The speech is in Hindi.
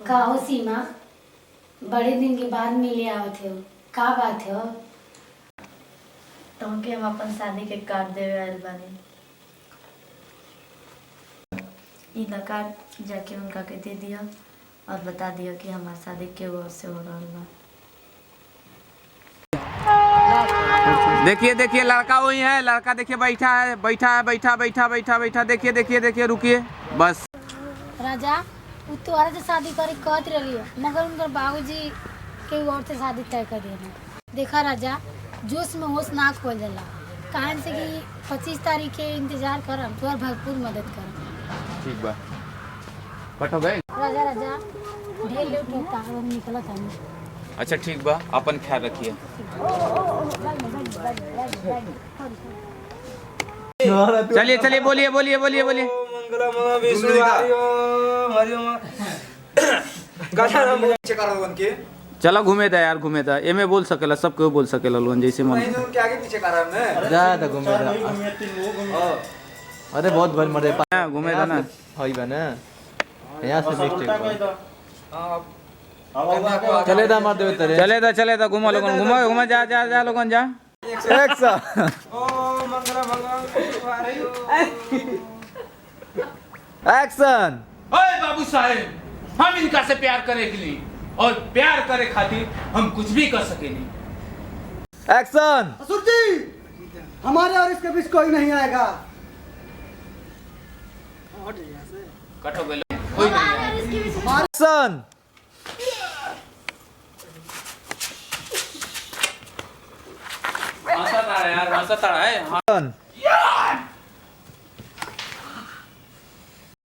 का हो सीमा, बड़े दिन के बाद मिले आवत हो, का बात हो? तुमके हम अपन शादी के कार्ड देवे आइल बानी। ई ना कार्ड जाके उनका के दे दिया और बता दिया कि हमार शादी के ओर से हो रहल बा। देखिए देखिए लड़का वही है, लड़का देखिए बैठा है, बैठा देखिए देखिए देखिए रुकिए बस। राजा वो तोहरा से शादी करे कहत रही है, मगर उनकर बाबूजी के और से शादी तय कर दिया। देखा राजा, जोश में होश ना खोल जाला, काहे से कि 25 तारीख के इंतजार करम, तोहर भरपूर मदद करम। ठीक बा, कट हो गए। राजा राजा ढेर लेट होता है, हम निकलत हनी। अच्छा ठीक बा, अपन ख्याल रखिए। चलिए चलिए बोलिए बोलिए बोलिए बोलिए। चलो घूमे था यार, घूमे था एमे बोल सकेला, सब क्यों बोल सकेला लोन जैसे मन जा घूमे अरे बहुत भर मरे घूमे था ना हई बा ना यहाँ से मिस्टेक चले था मार देवे तेरे चले था घूमो लोगन, घूमो घूमो जा जा जा लोगन जा। एक्शन। ओए बाबू साहेब, हम इनका से प्यार करे के लिए और प्यार करे खातिर हम कुछ भी कर सकेनी। एक्शन। ससुर जी, हमारे और इसके बीच कोई नहीं आएगा। कट हो गए, कोई नहीं। एक्शन। हंसा ताड़ा यार, हंसा ताड़ा है।